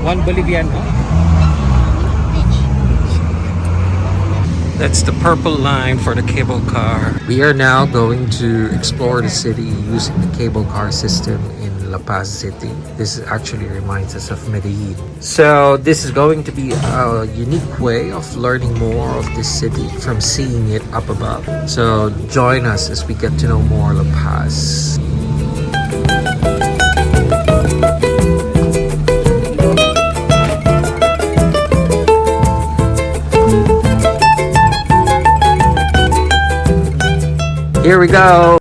1 Bolivian. That's the purple line for the cable car. We are now going to explore the city using the cable car system in La Paz City. This actually reminds us of Medellin. So this is going to be a unique way of learning more of this city from seeing it up above. So join us as we get to know more La Paz. Here we go.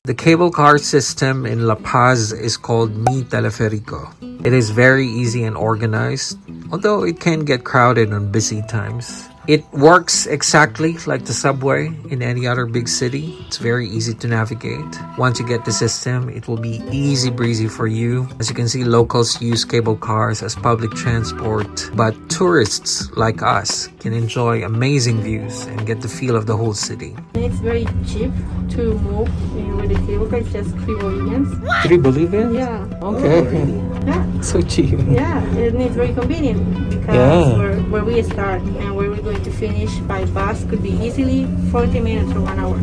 The cable car system in La Paz is called Mi Teleférico. It is very easy and organized, although it can get crowded on busy times. It works exactly like the subway in any other big city. It's very easy to navigate. Once you get the system, it will be easy breezy for you. As you can see, locals use cable cars as public transport, but tourists like us can enjoy amazing views and get the feel of the whole city. It's very cheap to move with the cable car. It's just 3 Bolivians. 3 Bolivians? Yeah. Okay. Yeah. So cheap. Yeah, and it's very convenient because where we start and where we're going to finish by bus could be easily 40 minutes or 1 hour.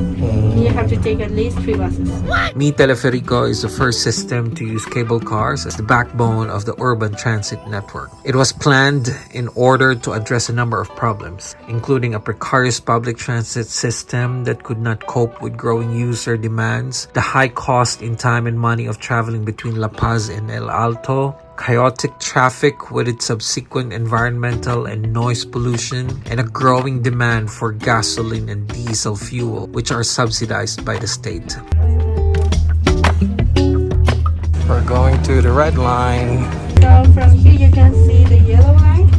You have to take at least 3 buses. Mi Teleférico is the first system to use cable cars as the backbone of the urban transit network. It was planned in order to address a number of problems, including a precarious public transit system that could not cope with growing user demands, the high cost in time and money of traveling between La Paz and El Alto, chaotic traffic with its subsequent environmental and noise pollution, and a growing demand for gasoline and diesel fuel, which are subsidized by the state. We're going to the red line. So from here you can see the yellow line.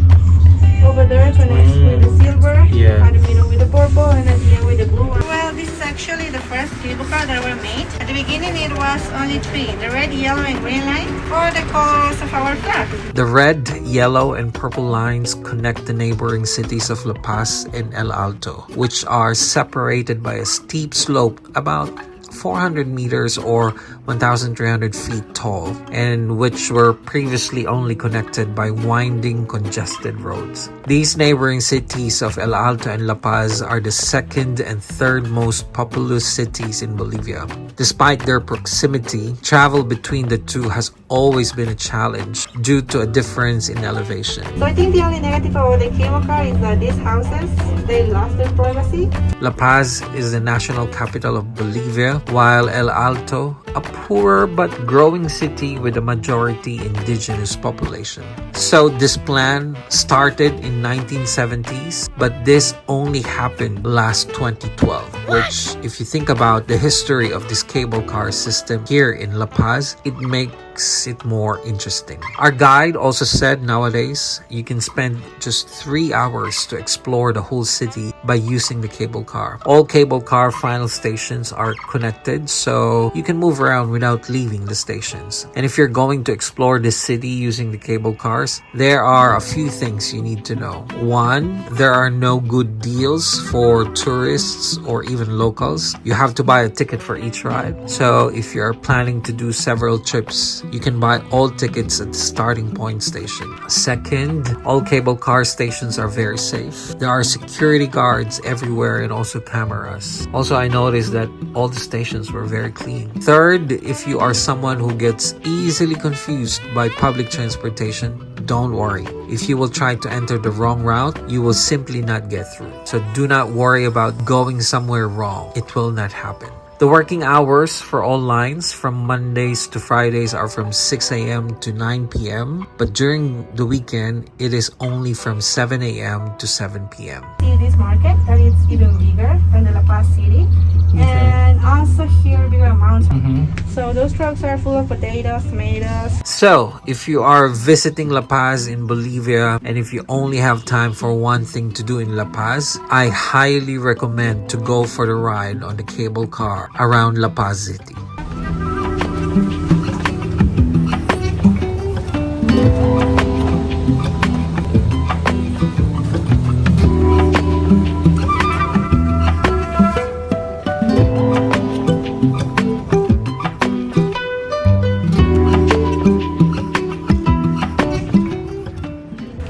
Over there connects with the silver, and the middle with the purple, and at the end with the blue one. Well, this is actually the first cable car that were made. At the beginning it was only 3, the red, yellow, and green line, or the colors of our flag. The red, yellow, and purple lines connect the neighboring cities of La Paz and El Alto, which are separated by a steep slope about 400 meters or 1,300 feet tall, and which were previously only connected by winding, congested roads. These neighboring cities of El Alto and La Paz are the second and third most populous cities in Bolivia. Despite their proximity, travel between the two has always been a challenge due to a difference in elevation. So I think the only negative about the cable car is that these houses, they lost their privacy. La Paz is the national capital of Bolivia, while El Alto, a poor but growing city with a majority indigenous population. So this plan started in 1970s, but this only happened last 2012, which, if you think about the history of this cable car system here in La Paz, it makes it more interesting. Our guide also said nowadays you can spend just 3 hours to explore the whole city by using the cable car. All cable car final stations are connected, so you can move around without leaving the stations. And if you're going to explore this city using the cable cars, there are a few things you need to know. 1, there are no good deals for tourists or even locals. You have to buy a ticket for each ride. So if you're planning to do several trips, you can buy all tickets at the starting point station. 2nd, all cable car stations are very safe. There are security guards everywhere and also cameras. Also, I noticed that all the stations were very clean. 3rd, if you are someone who gets easily confused by public transportation, don't worry. If you will try to enter the wrong route, you will simply not get through. So do not worry about going somewhere wrong. It will not happen. The working hours for all lines from Mondays to Fridays are from 6 a.m. to 9 p.m. But during the weekend, it is only from 7 a.m. to 7 p.m. See this market that is even bigger than the La Paz city. And also here bigger amounts. So those trucks are full of potatoes, tomatoes. So if you are visiting La Paz in Bolivia, and if you only have time for one thing to do in La Paz, I highly recommend to go for the ride on the cable car around La Paz City.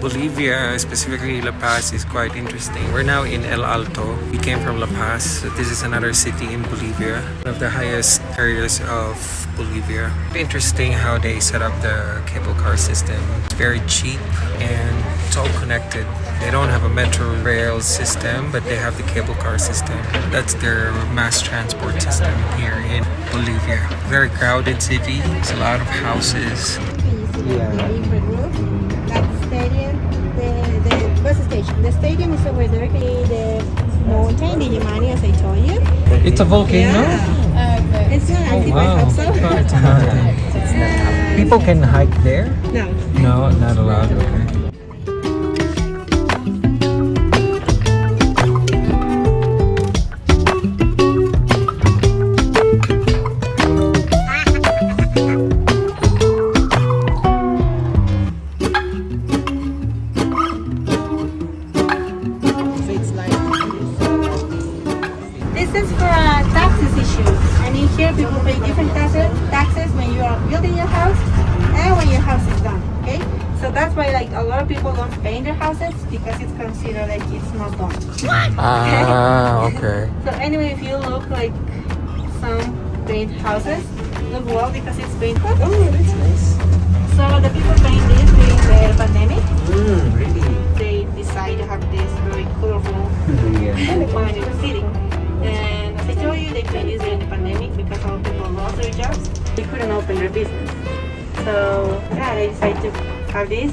Bolivia, specifically La Paz, is quite interesting. We're now in El Alto. We came from La Paz. This is another city in Bolivia, one of the highest areas of Bolivia. Interesting how they set up the cable car system. It's very cheap and it's all connected. They don't have a metro rail system, but they have the cable car system. That's their mass transport system here in Bolivia. Very crowded city. There's a lot of houses. The bus station. The stadium is over there. The mountain, the Yamani, as I told you. It's a volcano? Yeah. It's not active, I hope so. Oh, it's not. People can hike there? No. No, not allowed. Okay. This is for a taxes issue. And in here people pay different taxes when you are building your house and when your house is done. Okay? So that's why like a lot of people don't pay in their houses because it's considered like it's not done. Ah, okay. So anyway, if you look like some paint houses, look well because it's paint. Oh, that's nice. So the people paying this during the pandemic. Really? They decide to have this very colorful kind of city. And as I told you, they paid this during the pandemic because a lot of people lost their jobs. They couldn't open their business. So yeah, they decided to have this.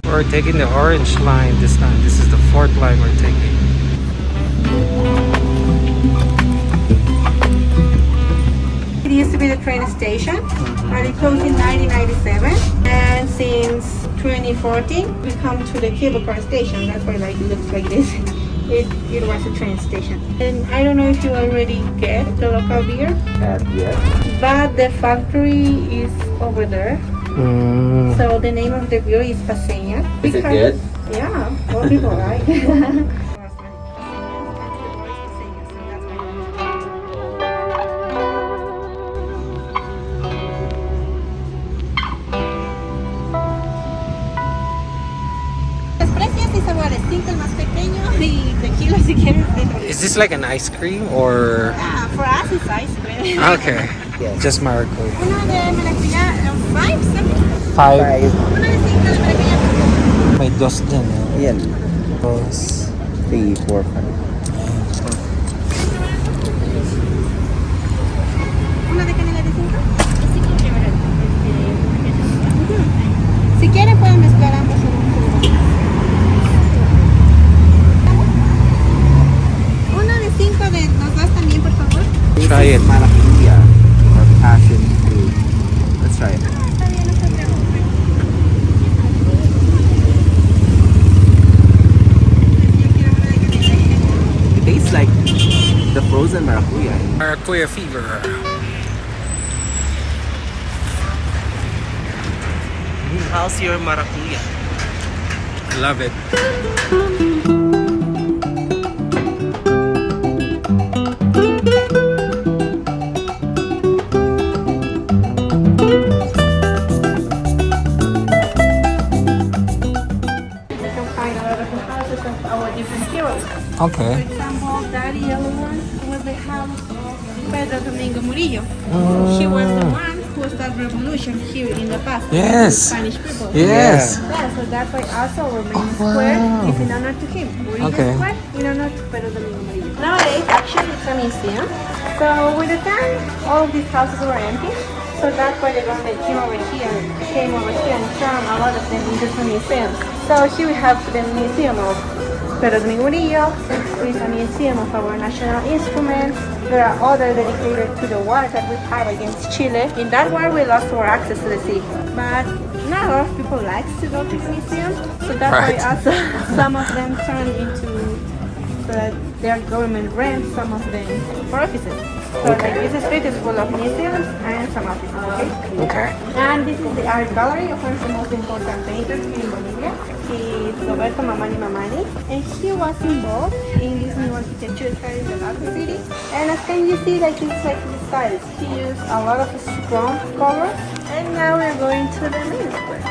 We're taking the orange line this time. This is the 4th line we're taking. It used to be the train station, but it closed in 1997. And since 2014, we come to the cable car station. That's why like it looks like this. It was a train station. And I don't know if you already get the local beer. Yes. But the factory is over there. So the name of the beer is Paseña. Is it good? Yeah, all people like. Los precios y sabores, 5 el más pequeño y tequila si quieres. Is this like an ice cream or? For us it's ice cream. Okay. Yes. Just miracle. Uno de maracuyá, 5, 7. 5. Uno de 5 de maracuyá. May dos din. Yan. Dos. 3, 4, 5. ¿Una de canela de 5? Si quieren pueden mezclar ambos en un jugo. Una de 5 de los dos también, por favor. Try it. Maracuya or passion fruit. Let's try it. Está bien, no se preocupen. Yo quiero una de canela. It tastes like the frozen maracuya. Maracuya fever. How's your maracuya? Love it. Okay. For example, that yellow one was the house of Pedro Domingo Murillo. He was the one who started revolution here in the past. Yes. Spanish people. Yes. Yeah, so that's why also our main square is in honor to him. Murillo Okay. Square in honor to Pedro Domingo Murillo. Nowadays, actually, it's a museum. So with the time, all of these houses were empty. So that's why the government came over here and turned a lot of them into museums. So here we have the Museum of Mi Murillo. There is a museum of our national instruments. There are others dedicated to the war that we had against Chile. In that war, we lost our access to the sea. But not a lot of people like to go to the museum, so that's why also some of them turned into their government rents some of them for offices. So like this street is full of museums and some offices. Okay. And this is the art gallery of one of the most important painters here in Bolivia. He's Roberto Mamani, and he was involved in this new architecture style in the Alto city. And as can you see, like it's like the styles. He used a lot of strong colors. And now we're going to the main square.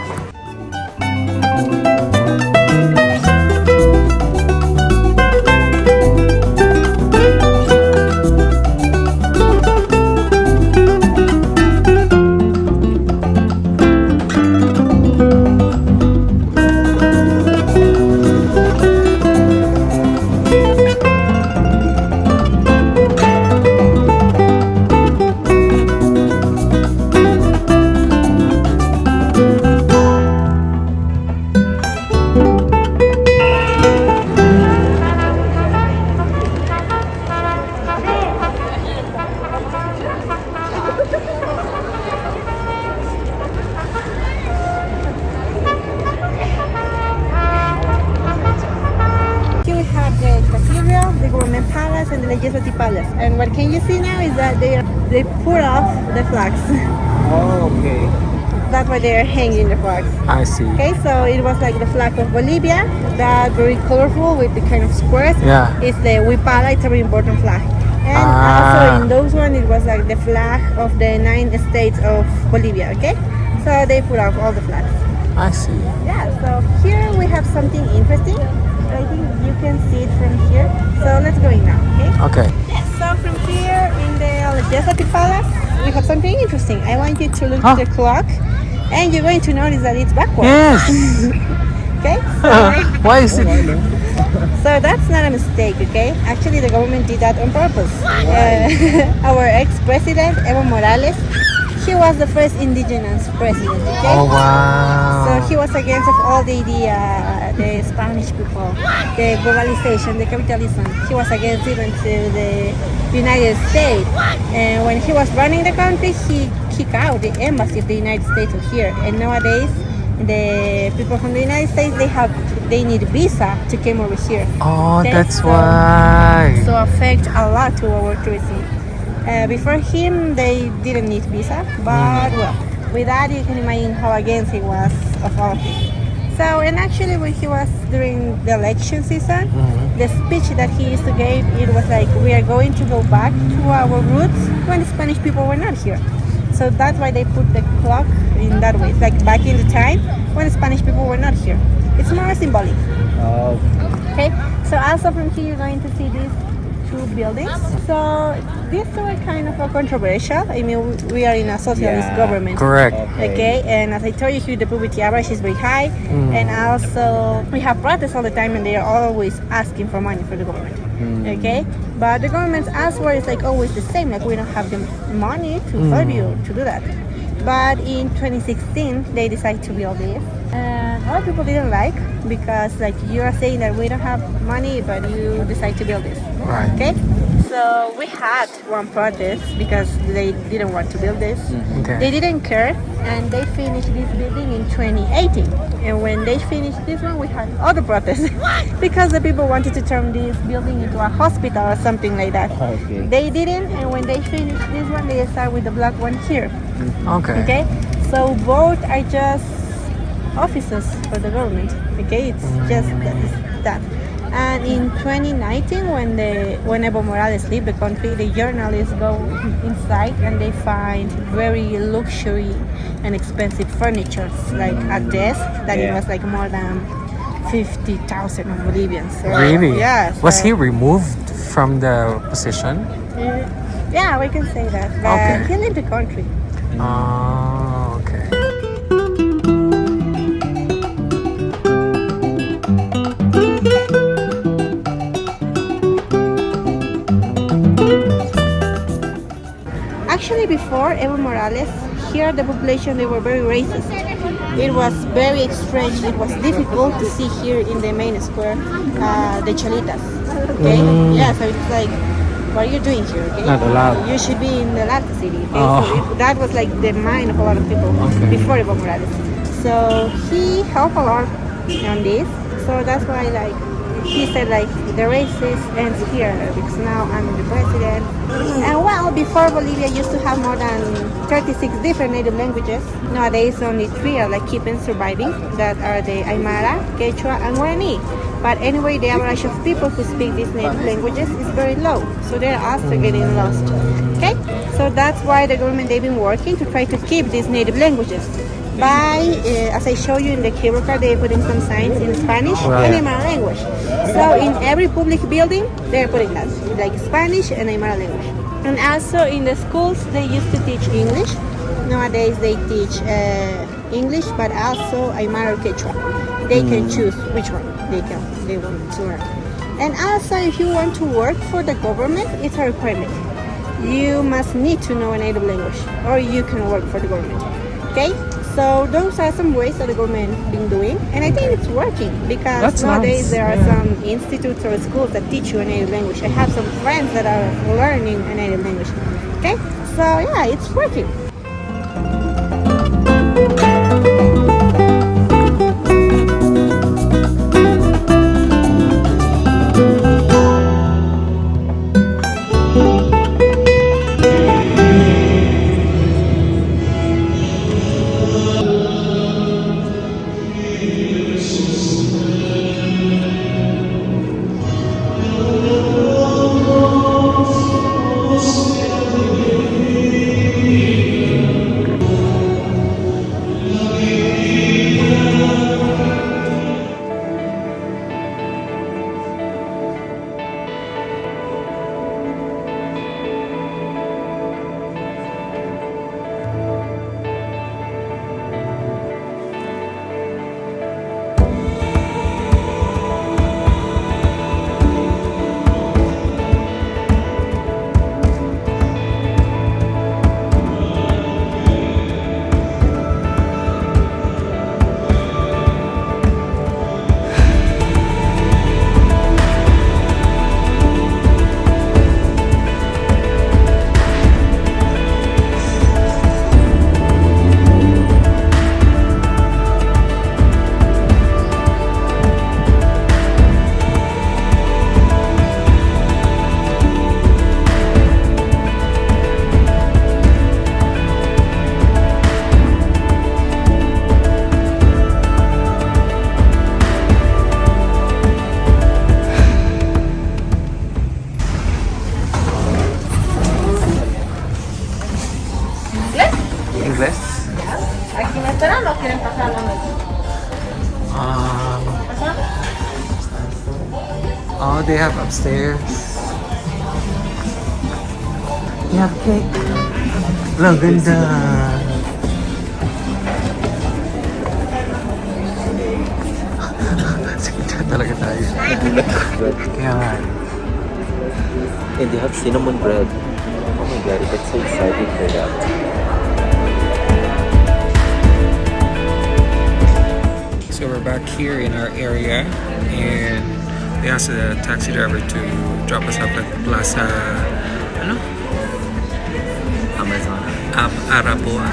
Cathedral, the government palace, and the legislative palace. And what can you see now is that they put off the flags. Oh, okay. That's why they are hanging the flags. I see. Okay, so it was like the flag of Bolivia, that very colorful with the kind of squares. Yeah. It's the Huipala, it's a very important flag. And also in those one, it was like the flag of the 9 states of Bolivia. Okay, so they put off all the flags. I see. Yeah, so here we have something interesting. I think you can see it from here. So let's go in now, okay? Okay. Yes, so from here in the Legislative Palace, we have something interesting. I want you to look at the clock, and you're going to notice that it's backwards. Yes. Okay? Why is it? So that's not a mistake, okay? Actually, the government did that on purpose. Our ex-president, Evo Morales, he was the first indigenous president, okay? Oh, wow. So he was against of all the Spanish people, the globalization, the capitalism. He was against even to the United States. And when he was running the country, he kicked out the embassy of the United States here. And nowadays, the people from the United States, they need visa to come over here. Oh, okay? that's why. So affect a lot to our tourism. Before him, they didn't need visa, but well, with that you can imagine how against he was of all of this. So, and actually when he was during the election season, the speech that he used to give, it was like, we are going to go back to our roots when the Spanish people were not here. So that's why they put the clock in that way. It's like back in the time when the Spanish people were not here. It's more symbolic. Oh. Okay, so also from here you're going to see these 2 buildings. So these 2 are kind of controversial. I mean, we are in a socialist government. Correct. Okay, and as I told you here, the poverty average is very high, and also we have protests all the time, and they are always asking for money for the government. Okay, but the government's answer is like always the same, like we don't have the money to help you to do that. But in 2016, they decided to build this, and a lot of people didn't like, because like you are saying that we don't have money, but you decide to build this. Right. Okay, so we had one protest because they didn't want to build this. Okay. They didn't care, and they finished this building in 2018. And when they finished this one, we had other protests because the people wanted to turn this building into a hospital or something like that. Okay. They didn't, and when they finished this one, they start with the black one here. Okay. Okay, so both are just offices for the government. Okay, it's just that. And in 2019, when Evo Morales left the country, the journalists go inside and they find very luxury and expensive furniture, like a desk that it was like more than 50,000 of Bolivians. So, Really? Yeah. Was so- he removed from the position? Yeah, we can say that. But Okay. he left the country. Oh, okay. Actually, before Evo Morales, here the population, they were very racist. It was very strange. It was difficult to see here in the main square the chalitas. Okay, yeah, so it's like, what are you doing here? Okay, Not allowed. You should be in the Alta city. Okay? Oh. So that was like the mind of a lot of people before Evo Morales. So he helped a lot on this. So that's why, like, he said, like, the racist ends here because now I'm the president. And well, before Bolivia used to have more than 36 different native languages. Nowadays only 3 are like keeping surviving. That are the Aymara, Quechua, and Guarani. But anyway, the average of people who speak these native languages is very low. So they're also getting lost. Okay? So that's why the government, they've been working to try to keep these native languages. By, as I show you in the cable car, they're putting some signs in Spanish and Aymara language. So in every public building, they're putting that, like Spanish and Aymara language. And also in the schools, they used to teach English. Nowadays they teach English, but also Aymara or Quechua. They can choose which one they want to learn. And also, if you want to work for the government, it's a requirement. You must need to know a native language, or you can work for the government. Okay? So those are some ways that the government been doing, and I think it's working because nowadays there are some institutes or schools that teach you a native language. I have some friends that are learning a native language. Okay, so yeah, it's working. ¿Aquí me esperan o quieren pasar la noche? Oh, they have upstairs. They have cake. Look, ganda. Sige, talaga tayo. Yan. And they have cinnamon bread. Oh my god, I get so excited for that. So we're back here in our area and we asked the taxi driver to drop us off at Plaza Araboa.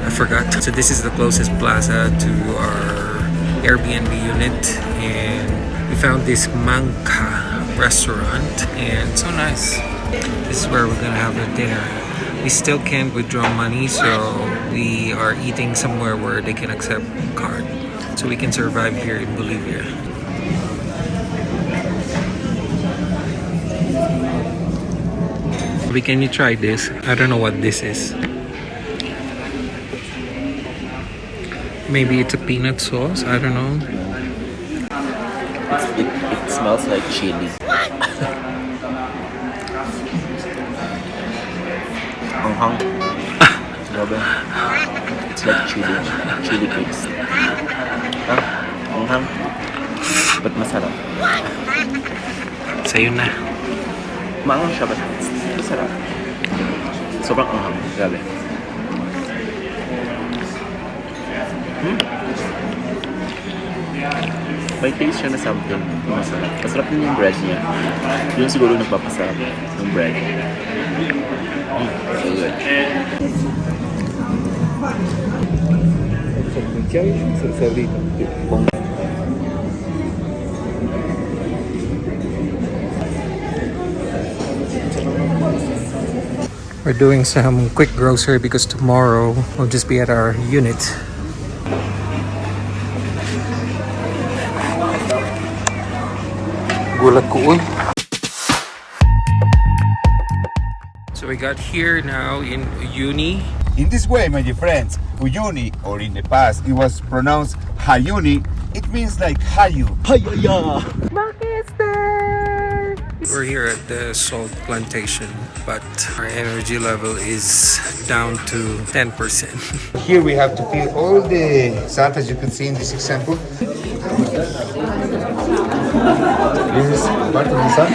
I forgot. So this is the closest plaza to our Airbnb unit and we found this manq'a restaurant and it's so nice. This is where we're gonna have a dinner. We still can't withdraw money, so we are eating somewhere where they can accept card so we can survive here in Bolivia. Can you try this? I don't know what this is. Maybe it's a peanut sauce, I don't know. It smells like chili. It's like chili paste. But masarap. Sa'yo na. Maanghang siya, but masarap. Sobrang anghang. Grabe. May taste siya na something. Masarap. Masarap din yung bread niya. Yung siguro nagpapasarap yung bread. So good. We're doing some quick grocery because tomorrow we'll just be at our unit. So we got here now in Uni. In this way, my dear friends, Uyuni, or in the past it was pronounced Hayuni, it means like Hayu. Hayaya! We're here at the salt plantation, but our energy level is down to 10%. Here we have to fill all the salt, as you can see in this example. This is part of the salt.